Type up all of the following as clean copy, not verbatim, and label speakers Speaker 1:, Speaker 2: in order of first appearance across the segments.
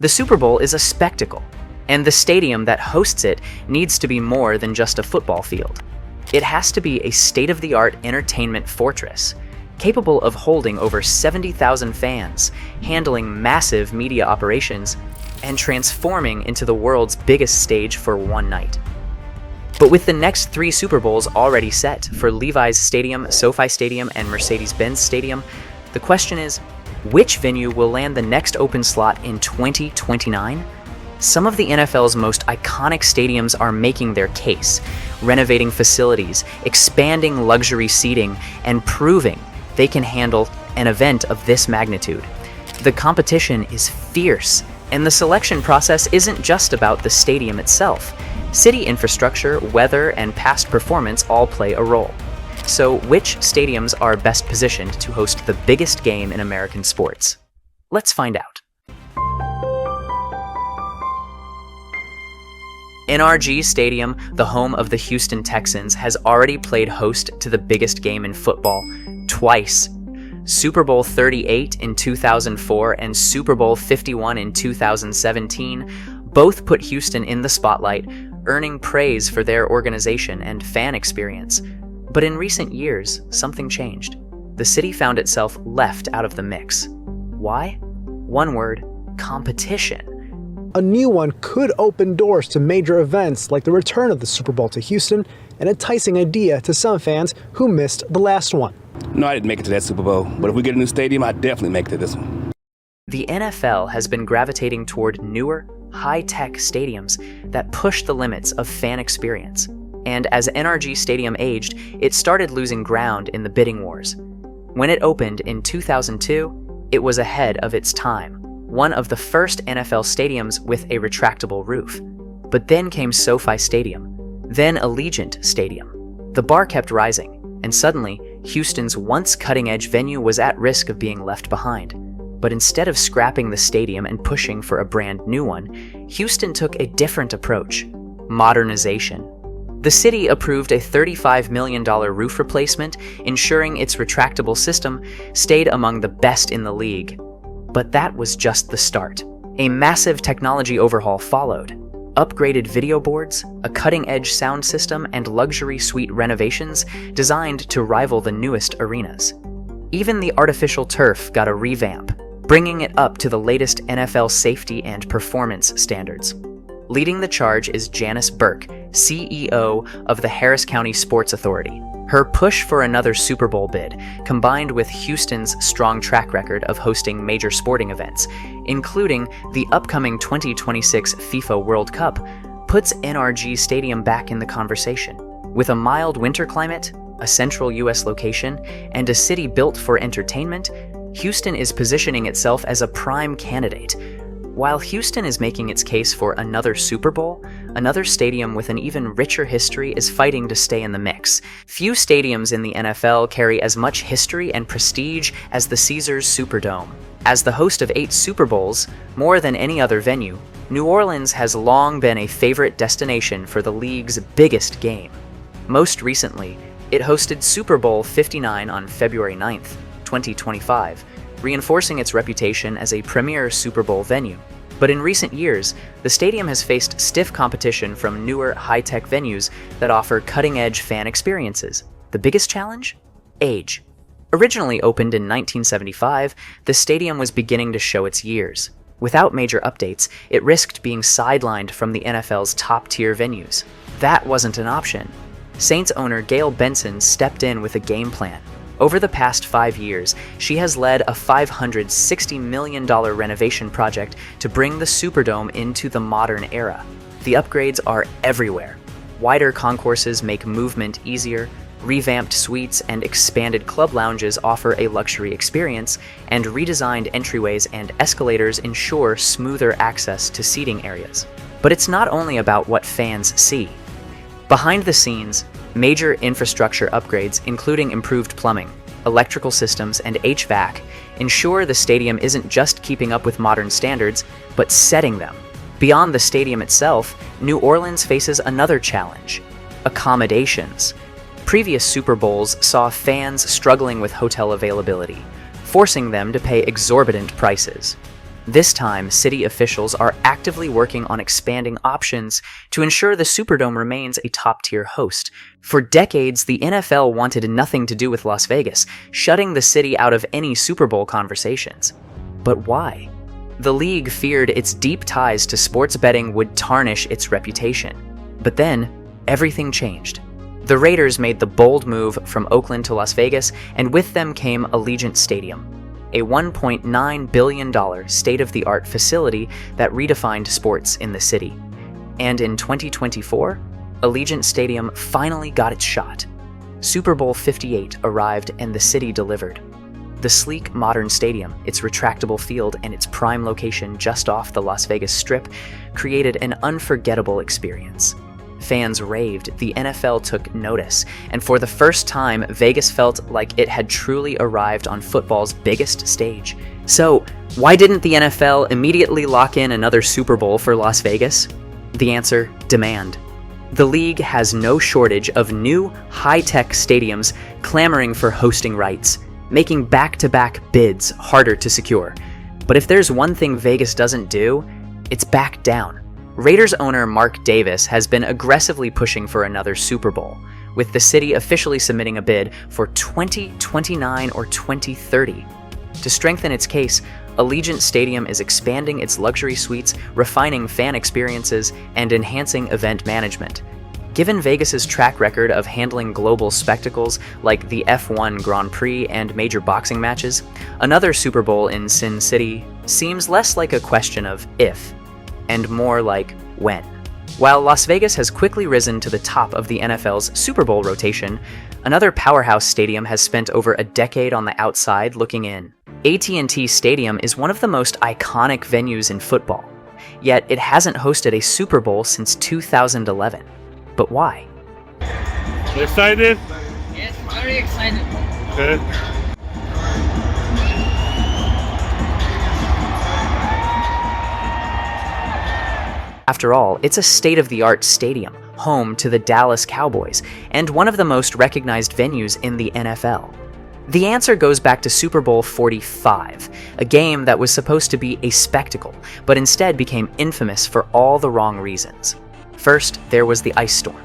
Speaker 1: The Super Bowl is a spectacle, and the stadium that hosts it needs to be more than just a football field. It has to be a state-of-the-art entertainment fortress, capable of holding over 70,000 fans, handling massive media operations, and transforming into the world's biggest stage for one night. But with the next 3 Super Bowls already set for Levi's Stadium, SoFi Stadium, and Mercedes-Benz Stadium, the question is, which venue will land the next open slot in 2029? Some of the NFL's most iconic stadiums are making their case, renovating facilities, expanding luxury seating, and proving they can handle an event of this magnitude. The competition is fierce, and the selection process isn't just about the stadium itself. City infrastructure, weather, and past performance all play a role. So, which stadiums are best positioned to host the biggest game in American sports? Let's find out. NRG Stadium, the home of the Houston Texans, has already played host to the biggest game in football twice. Super Bowl 38 in 2004 and Super Bowl 51 in 2017 both put Houston in the spotlight, earning praise for their organization and fan experience. But in recent years, something changed. The city found itself left out of the mix. Why? One word: competition.
Speaker 2: A new one could open doors to major events like the return of the Super Bowl to Houston, an enticing idea to some fans who missed the last one.
Speaker 3: No, I didn't make it to that Super Bowl, but if we get a new stadium, I'd definitely make it to this one.
Speaker 1: The NFL has been gravitating toward newer, high-tech stadiums that push the limits of fan experience. And as NRG Stadium aged, it started losing ground in the bidding wars. When it opened in 2002, it was ahead of its time, one of the first NFL stadiums with a retractable roof. But then came SoFi Stadium, then Allegiant Stadium. The bar kept rising, and suddenly, Houston's once cutting-edge venue was at risk of being left behind. But instead of scrapping the stadium and pushing for a brand new one, Houston took a different approach: modernization. The city approved a $35 million roof replacement, ensuring its retractable system stayed among the best in the league. But that was just the start. A massive technology overhaul followed. Upgraded video boards, a cutting-edge sound system, and luxury suite renovations designed to rival the newest arenas. Even the artificial turf got a revamp, bringing it up to the latest NFL safety and performance standards. Leading the charge is Janice Burke, CEO of the Harris County Sports Authority. Her push for another Super Bowl bid, combined with Houston's strong track record of hosting major sporting events, including the upcoming 2026 FIFA World Cup, puts NRG Stadium back in the conversation. With a mild winter climate, a central U.S. location, and a city built for entertainment, Houston is positioning itself as a prime candidate. While Houston is making its case for another Super Bowl, another stadium with an even richer history is fighting to stay in the mix. Few stadiums in the NFL carry as much history and prestige as the Caesars Superdome. As the host of 8 Super Bowls, more than any other venue, New Orleans has long been a favorite destination for the league's biggest game. Most recently, it hosted Super Bowl 59 on February 9th, 2025, reinforcing its reputation as a premier Super Bowl venue. But in recent years, the stadium has faced stiff competition from newer, high-tech venues that offer cutting-edge fan experiences. The biggest challenge? Age. Originally opened in 1975, the stadium was beginning to show its years. Without major updates, it risked being sidelined from the NFL's top-tier venues. That wasn't an option. Saints owner Gail Benson stepped in with a game plan. Over the past 5 years, she has led a $560 million renovation project to bring the Superdome into the modern era. The upgrades are everywhere. Wider concourses make movement easier, revamped suites and expanded club lounges offer a luxury experience, and redesigned entryways and escalators ensure smoother access to seating areas. But it's not only about what fans see. Behind the scenes, major infrastructure upgrades, including improved plumbing, electrical systems, and HVAC, ensure the stadium isn't just keeping up with modern standards, but setting them. Beyond the stadium itself, New Orleans faces another challenge: accommodations. Previous Super Bowls saw fans struggling with hotel availability, forcing them to pay exorbitant prices. This time, city officials are actively working on expanding options to ensure the Superdome remains a top-tier host. For decades, the NFL wanted nothing to do with Las Vegas, shutting the city out of any Super Bowl conversations. But why? The league feared its deep ties to sports betting would tarnish its reputation. But then, everything changed. The Raiders made the bold move from Oakland to Las Vegas, and with them came Allegiant Stadium, a $1.9 billion state-of-the-art facility that redefined sports in the city. And in 2024, Allegiant Stadium finally got its shot. Super Bowl 58 arrived and the city delivered. The sleek, modern stadium, its retractable field, and its prime location just off the Las Vegas Strip created an unforgettable experience. Fans raved, the NFL took notice, and for the first time, Vegas felt like it had truly arrived on football's biggest stage. So, why didn't the NFL immediately lock in another Super Bowl for Las Vegas? The answer: demand. The league has no shortage of new, high-tech stadiums clamoring for hosting rights, making back-to-back bids harder to secure. But if there's one thing Vegas doesn't do, it's back down. Raiders owner Mark Davis has been aggressively pushing for another Super Bowl, with the city officially submitting a bid for 2029 or 2030. To strengthen its case, Allegiant Stadium is expanding its luxury suites, refining fan experiences, and enhancing event management. Given Vegas's track record of handling global spectacles like the F1 Grand Prix and major boxing matches, another Super Bowl in Sin City seems less like a question of if, and more like when. While Las Vegas has quickly risen to the top of the NFL's Super Bowl rotation, another powerhouse stadium has spent over a decade on the outside looking in. at&t Stadium is one of the most iconic venues in football, yet it hasn't hosted a Super Bowl since 2011. But why?
Speaker 4: You excited?
Speaker 5: Yes, very excited.
Speaker 4: Good.
Speaker 1: After all, it's a state-of-the-art stadium, home to the Dallas Cowboys, and one of the most recognized venues in the NFL. The answer goes back to Super Bowl 45, a game that was supposed to be a spectacle, but instead became infamous for all the wrong reasons. First, there was the ice storm.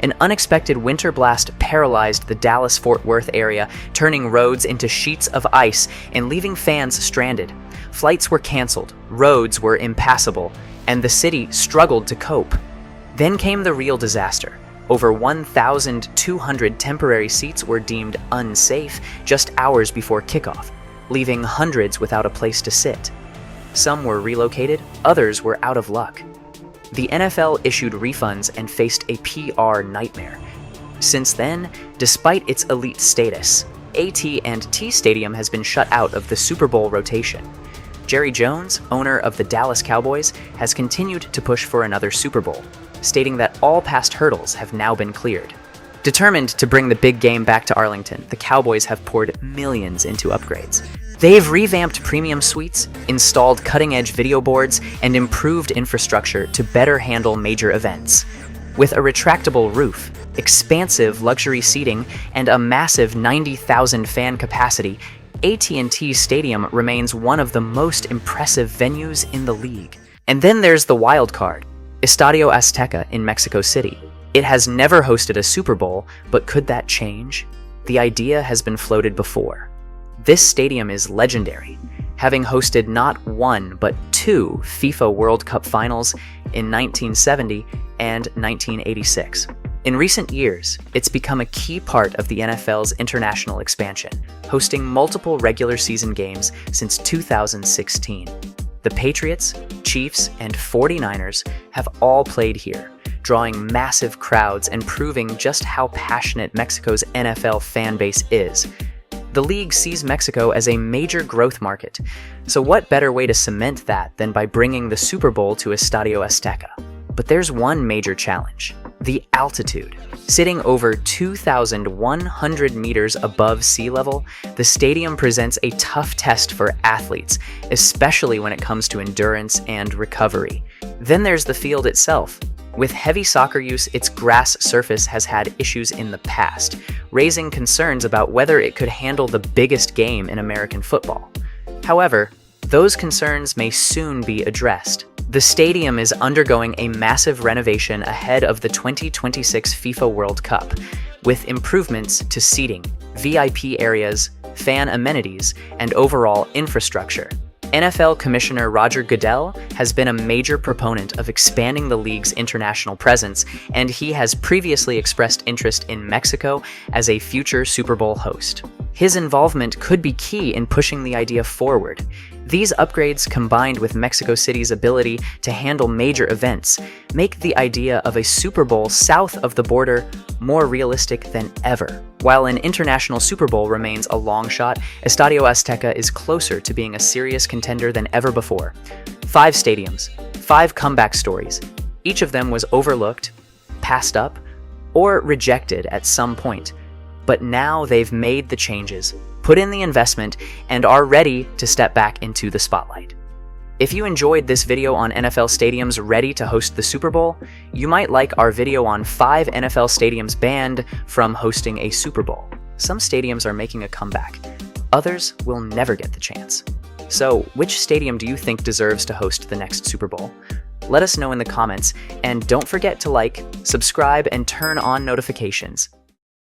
Speaker 1: An unexpected winter blast paralyzed the Dallas-Fort Worth area, turning roads into sheets of ice and leaving fans stranded. Flights were canceled, roads were impassable, and the city struggled to cope. Then came the real disaster. Over 1,200 temporary seats were deemed unsafe just hours before kickoff, leaving hundreds without a place to sit. Some were relocated, others were out of luck. The NFL issued refunds and faced a PR nightmare. Since then, despite its elite status, at&t Stadium has been shut out of the Super Bowl rotation. Jerry Jones, owner of the Dallas Cowboys, has continued to push for another Super Bowl, stating that all past hurdles have now been cleared. Determined to bring the big game back to Arlington, the Cowboys have poured millions into upgrades. They've revamped premium suites, installed cutting-edge video boards, and improved infrastructure to better handle major events. With a retractable roof, expansive luxury seating, and a massive 90,000 fan capacity, at&t Stadium remains one of the most impressive venues in the league. And then there's the wild card, Estadio Azteca in Mexico City. It has never hosted a Super Bowl, but could that change? The idea has been floated before. This stadium is legendary, having hosted not one but two FIFA World Cup finals in 1970 and 1986. In recent years, it's become a key part of the NFL's international expansion, hosting multiple regular season games since 2016. The Patriots, Chiefs, and 49ers have all played here, drawing massive crowds and proving just how passionate Mexico's NFL fan base is. The league sees Mexico as a major growth market, so what better way to cement that than by bringing the Super Bowl to Estadio Azteca? But there's one major challenge: the altitude. Sitting over 2,100 meters above sea level, the stadium presents a tough test for athletes, especially when it comes to endurance and recovery. Then there's the field itself. With heavy soccer use, its grass surface has had issues in the past, raising concerns about whether it could handle the biggest game in American football. However, those concerns may soon be addressed. The stadium is undergoing a massive renovation ahead of the 2026 FIFA World Cup, with improvements to seating, VIP areas, fan amenities, and overall infrastructure. NFL Commissioner Roger Goodell has been a major proponent of expanding the league's international presence, and he has previously expressed interest in Mexico as a future Super Bowl host. His involvement could be key in pushing the idea forward. These upgrades, combined with Mexico City's ability to handle major events, make the idea of a Super Bowl south of the border more realistic than ever. While an international Super Bowl remains a long shot, Estadio Azteca is closer to being a serious contender than ever before. 5 stadiums, 5 comeback stories. Each of them was overlooked, passed up, or rejected at some point. But now they've made the changes, put in the investment, and are ready to step back into the spotlight. If you enjoyed this video on NFL stadiums ready to host the Super Bowl, you might like our video on 5 NFL stadiums banned from hosting a Super Bowl. Some stadiums are making a comeback. Others will never get the chance. So, which stadium do you think deserves to host the next Super Bowl? Let us know in the comments, and don't forget to like, subscribe, and turn on notifications.